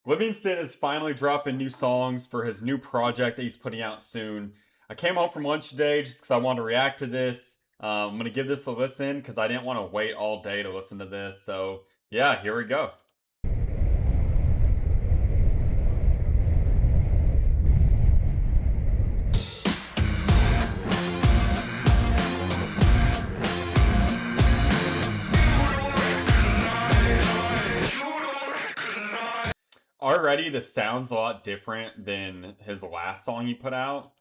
Livingston is finally dropping new songs for his new project that he's putting out soon. I came home from lunch today just because I wanted to react to this. I'm going to give this a listen because I didn't want to wait all day to listen to this. So, yeah, here we go. Already, this sounds a lot different than his last song he put out.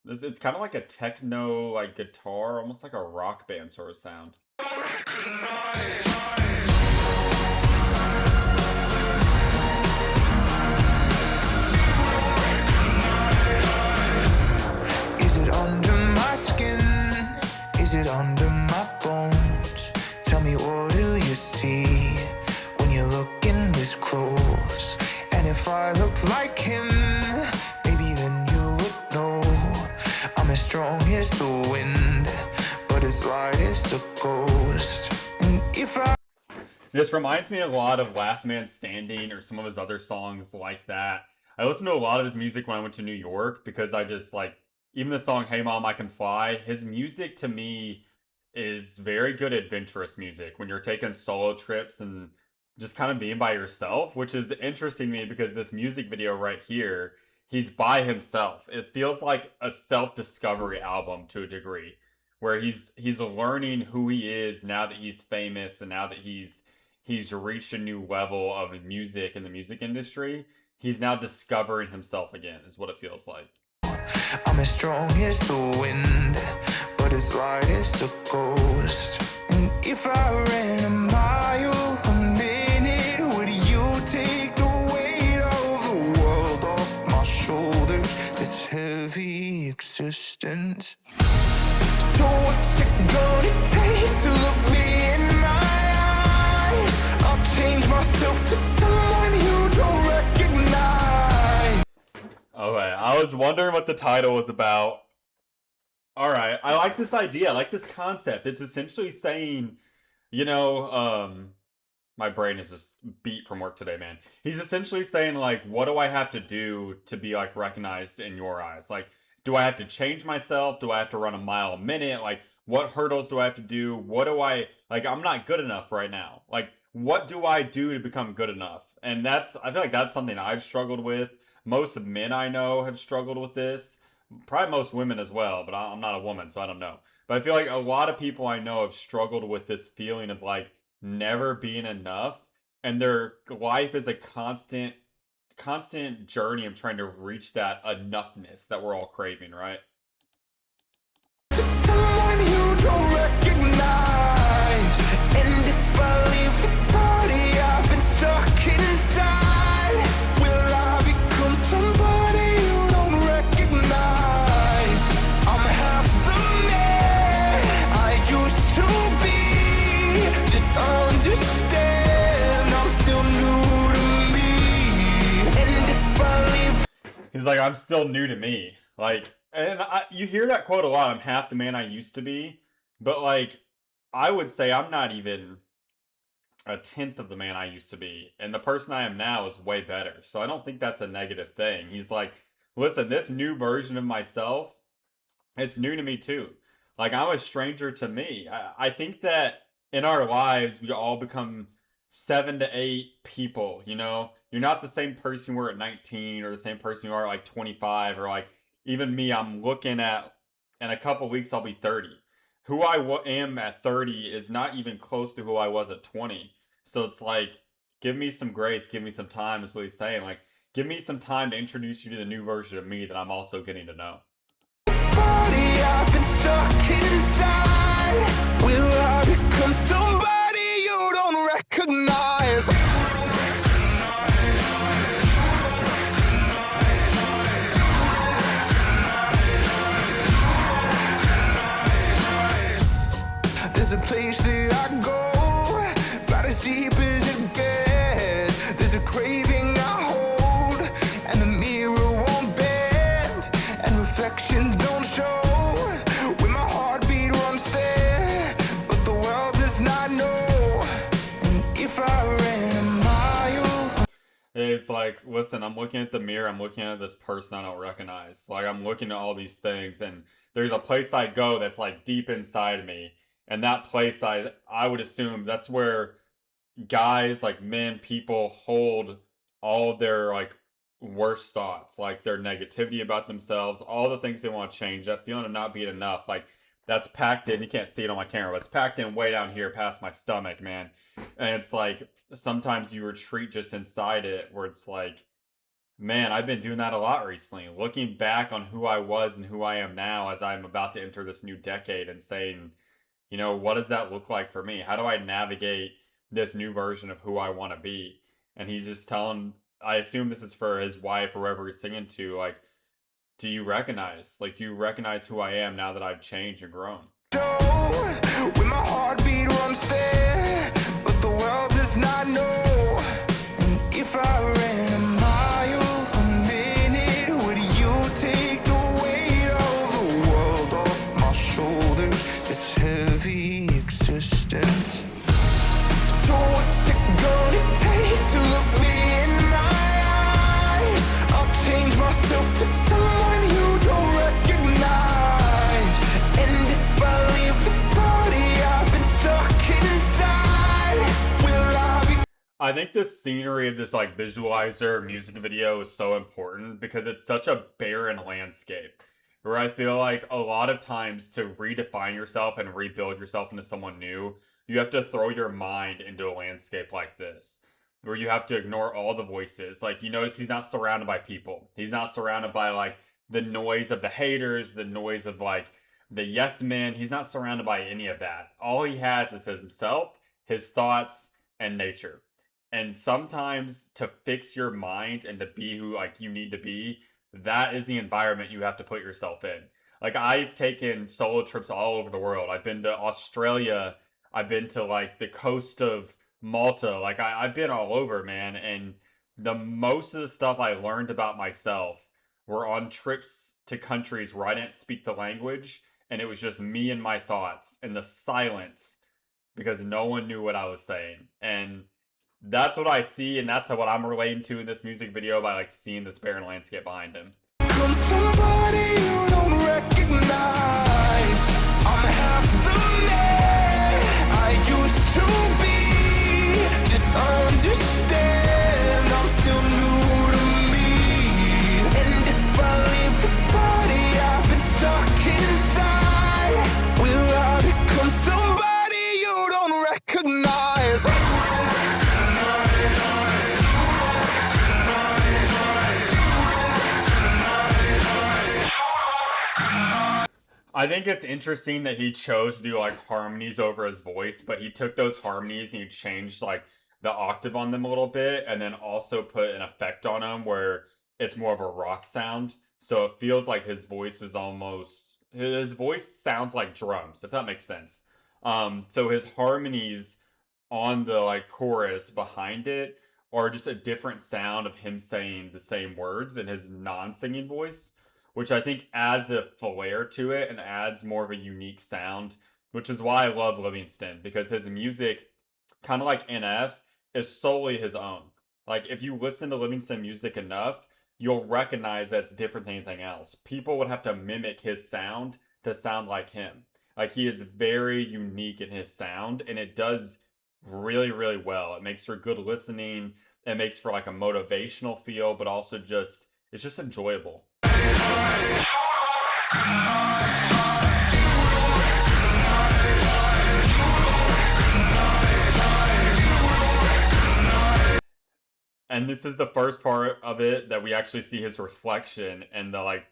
This it's kind of like a techno, like guitar, almost like a rock band sort of sound. Is it under my skin? Is it under my bones? Tell me, what do you see when you look in this close? And if I looked like him, maybe then you would know I'm as strong as the wind, but as light as a ghost. And if I... This reminds me a lot of Last Man Standing or some of his other songs like that. I listened to a lot of his music when I went to New York because I just like, even the song Hey Mom, I Can Fly, his music to me is very good adventurous music when you're taking solo trips and just kind of being by yourself, which is interesting to me because this music video right here, he's by himself. It feels like a self-discovery album to a degree, where he's learning who he is now that he's famous and now that he's reached a new level of music in the music industry. He's now discovering himself again, is what it feels like. I'm as strong as the wind, but as light as a ghost. And if I ran a mile a minute, would you take the weight of the world off my shoulders? This heavy existence. So what's it gonna take to look me in my eyes? I'll change myself to someone you don't recognize. Okay, I was wondering what the title was about. Alright, I like this idea, I like this concept. It's essentially saying, you know, my brain is just beat from work today, man. He's essentially saying, like, what do I have to do to be, like, recognized in your eyes? Like, do I have to change myself? Do I have to run a mile a minute? Like, what hurdles do I have to do? What do I, like, I'm not good enough right now. Like, what do I do to become good enough? And I feel like that's something I've struggled with. Most men I know have struggled with this. Probably most women as well, but I'm not a woman, so I don't know. But I feel like a lot of people I know have struggled with this feeling of like never being enough, and their life is a constant journey of trying to reach that enoughness that we're all craving, right? Someone you don't recognize. And if I leave the party, I've been stuck inside. Will I become somebody you don't recognize? I'm half the man I used to be. Just understand, I'm still new to me. And if I leave... He's like, I'm still new to me. Like, and you hear that quote a lot, I'm half the man I used to be. But like, I would say I'm not even a tenth of the man I used to be. And the person I am now is way better. So I don't think that's a negative thing. He's like, listen, this new version of myself, it's new to me too. Like, I'm a stranger to me. I think that in our lives, we all become 7 to 8 people, you know? You're not the same person you were at 19 or the same person you are at like 25 or like even me, I'm looking at, in a couple weeks, I'll be 30. Who I am at 30 is not even close to who I was at 20. So it's like, give me some grace, give me some time, is what he's saying. Like, give me some time to introduce you to the new version of me that I'm also getting to know. I've been stuck inside. Will I become somebody you don't recognize? There's a place that I go, about as deep as it gets. There's a craving I hold, and the mirror won't bend, and reflections don't show. When my heartbeat runs there, but the world does not know. And if I ran a mile... is like, listen, I'm looking at the mirror, I'm looking at this person I don't recognize. Like, I'm looking at all these things, and there's a place I go that's like deep inside me. And that place, I would assume that's where guys, like men, people hold all their like worst thoughts, like their negativity about themselves, all the things they want to change, that feeling of not being enough. Like that's packed in. You can't see it on my camera, but it's packed in way down here past my stomach, man. And it's like sometimes you retreat just inside it, where it's like, man, I've been doing that a lot recently. Looking back on who I was and who I am now as I'm about to enter this new decade and saying, you know, what does that look like for me? How do I navigate this new version of who I want to be? And he's just telling, I assume this is for his wife or whoever he's singing to, like, do you recognize? Like, do you recognize who I am now that I've changed and grown? When my heartbeat runs there, but the world does not know. And if I ran a mile a minute, would you take the weight of the world off my shoulders? This heavy existence. So what's it gonna take to look me in my eyes? I'll change myself to someone you don't recognize. And if I leave the body I've been stuck inside, will I be... I think the scenery of this like visualizer music video is so important because it's such a barren landscape. Where I feel like a lot of times to redefine yourself and rebuild yourself into someone new, you have to throw your mind into a landscape like this, where you have to ignore all the voices. Like, you notice he's not surrounded by people. He's not surrounded by like the noise of the haters, the noise of like the yes men. He's not surrounded by any of that. All he has is himself, his thoughts, and nature. And sometimes to fix your mind and to be who like you need to be, that is the environment you have to put yourself in. Like I've taken solo trips all over the world. I've been to Australia. I've been to like the coast of Malta. Like I've been all over, man. And the most of the stuff I learned about myself were on trips to countries where I didn't speak the language, and it was just me and my thoughts and the silence because no one knew what I was saying. And that's what I see, and that's what I'm relating to in this music video by like seeing this barren landscape behind him. From somebody you don't recognize, I'm half the man I used to be. Just understand I'm still new to me. And if I leave the body I've been stuck inside, will I become somebody you don't recognize? I think it's interesting that he chose to do like harmonies over his voice, but he took those harmonies and he changed like the octave on them a little bit, and then also put an effect on them where it's more of a rock sound. So it feels like his voice is almost, his voice sounds like drums, if that makes sense. So his harmonies on the like chorus behind it are just a different sound of him saying the same words in his non-singing voice, which I think adds a flair to it and adds more of a unique sound, which is why I love Livingston, because his music, kind of like NF, is solely his own. Like, if you listen to Livingston music enough, you'll recognize that's different than anything else. People would have to mimic his sound to sound like him. Like, he is very unique in his sound, and it does really, really well. It makes for good listening, it makes for like a motivational feel, but also just, it's just enjoyable. And this is the first part of it that we actually see his reflection in the like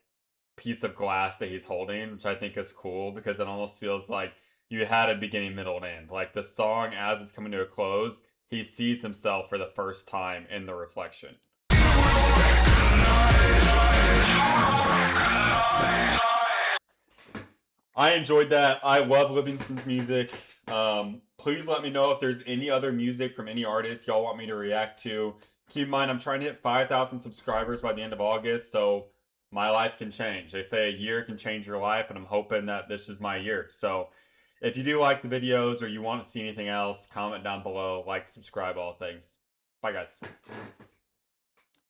piece of glass that he's holding, which I think is cool because it almost feels like you had a beginning, middle, and end. Like the song, as it's coming to a close, he sees himself for the first time in the reflection. I enjoyed that. I love Livingston's music. Please let me know if there's any other music from any artist y'all want me to react to. Keep in mind, I'm trying to hit 5,000 subscribers by the end of August, so my life can change. They say a year can change your life, and I'm hoping that this is my year. So if you do like the videos or you want to see anything else, comment down below, like, subscribe, all things. Bye, guys.